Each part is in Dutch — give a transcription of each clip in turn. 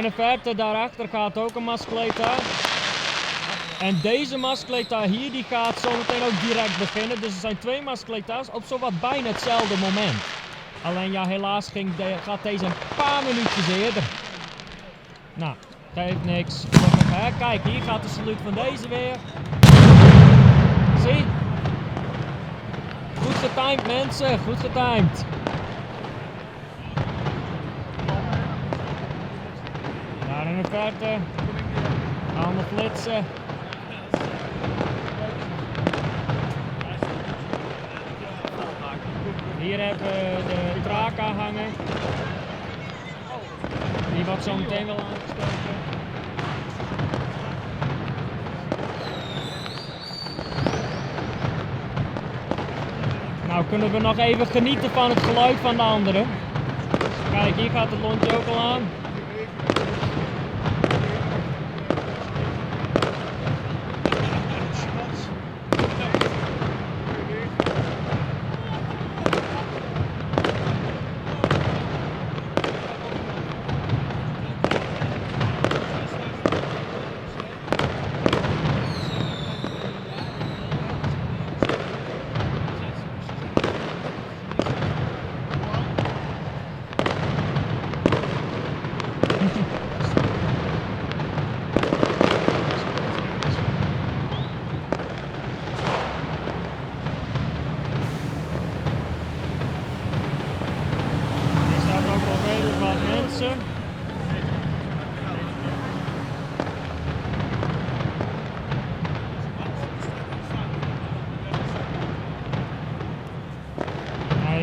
in de verte daarachter gaat ook een Mascleta. En deze Mascleta hier die gaat zo meteen ook direct beginnen. Dus er zijn 2 Mascleta's op zowat bijna hetzelfde moment. Alleen ja, helaas gaat deze een paar minuutjes eerder. Nou, geeft niks. Kijk, hier gaat de saluut van deze weer. Zie? Goed getimed mensen, goed getimed. Daar in de verte. Allemaal flitsen. Hier hebben we de Traka hangen. Die wordt zo meteen wel aangestoken. Nou kunnen we nog even genieten van het geluid van de anderen. Kijk, hier gaat het lontje ook al aan.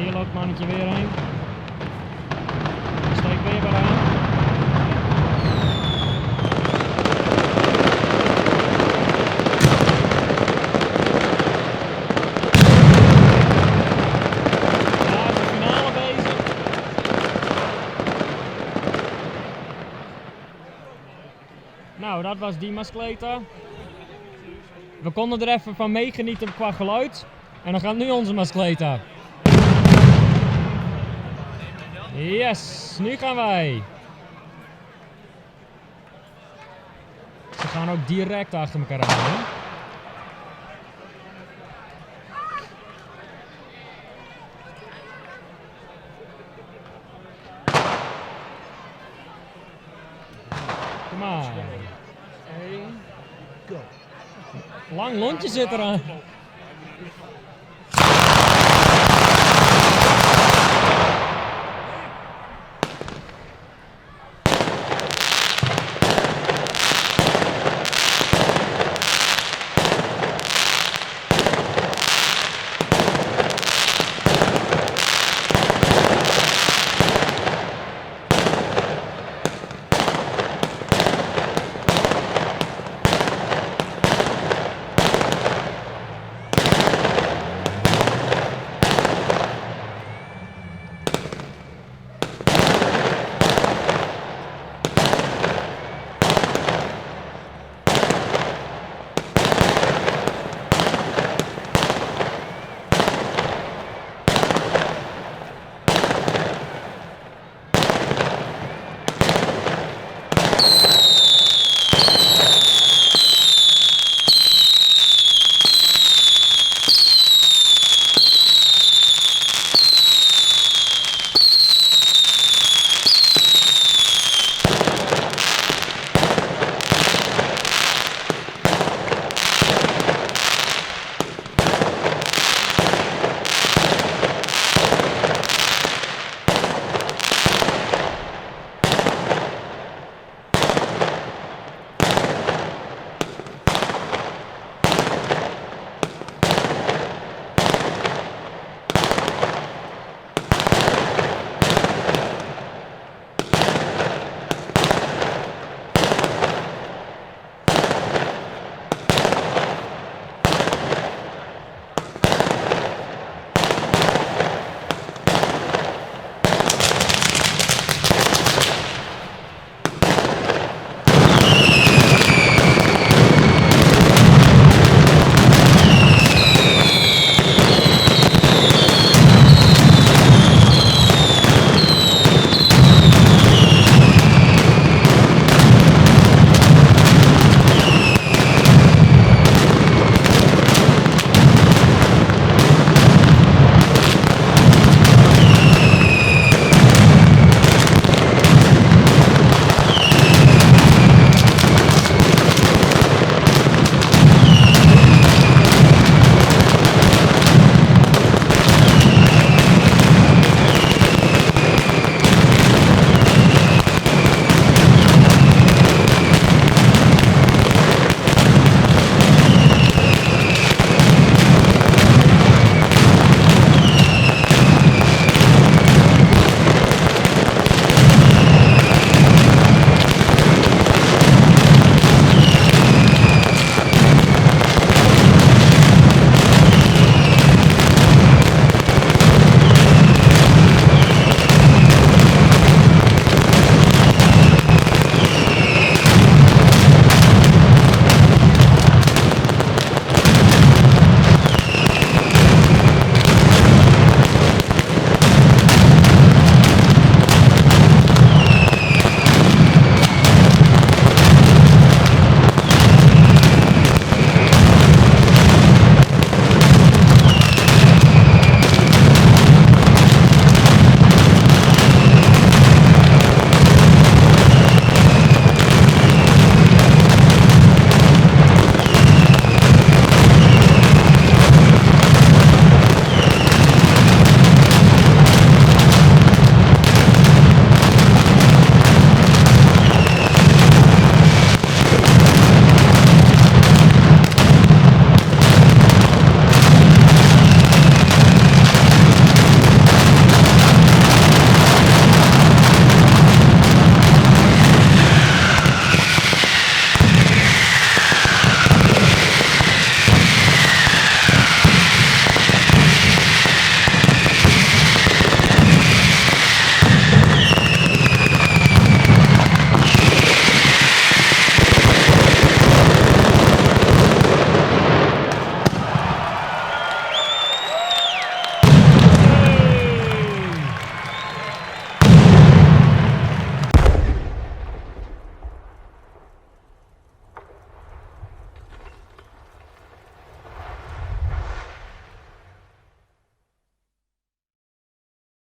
Hier loopt het mannetje weer heen. Steek weer bij aan. Daar is de finale bezig. Nou, dat was die Mascleta. We konden er even van meegenieten qua geluid. En dan gaat nu onze Mascleta. Yes, nu gaan wij. Ze gaan ook direct achter elkaar aan. Hè? Kom maar. Lang lontje zit eraan.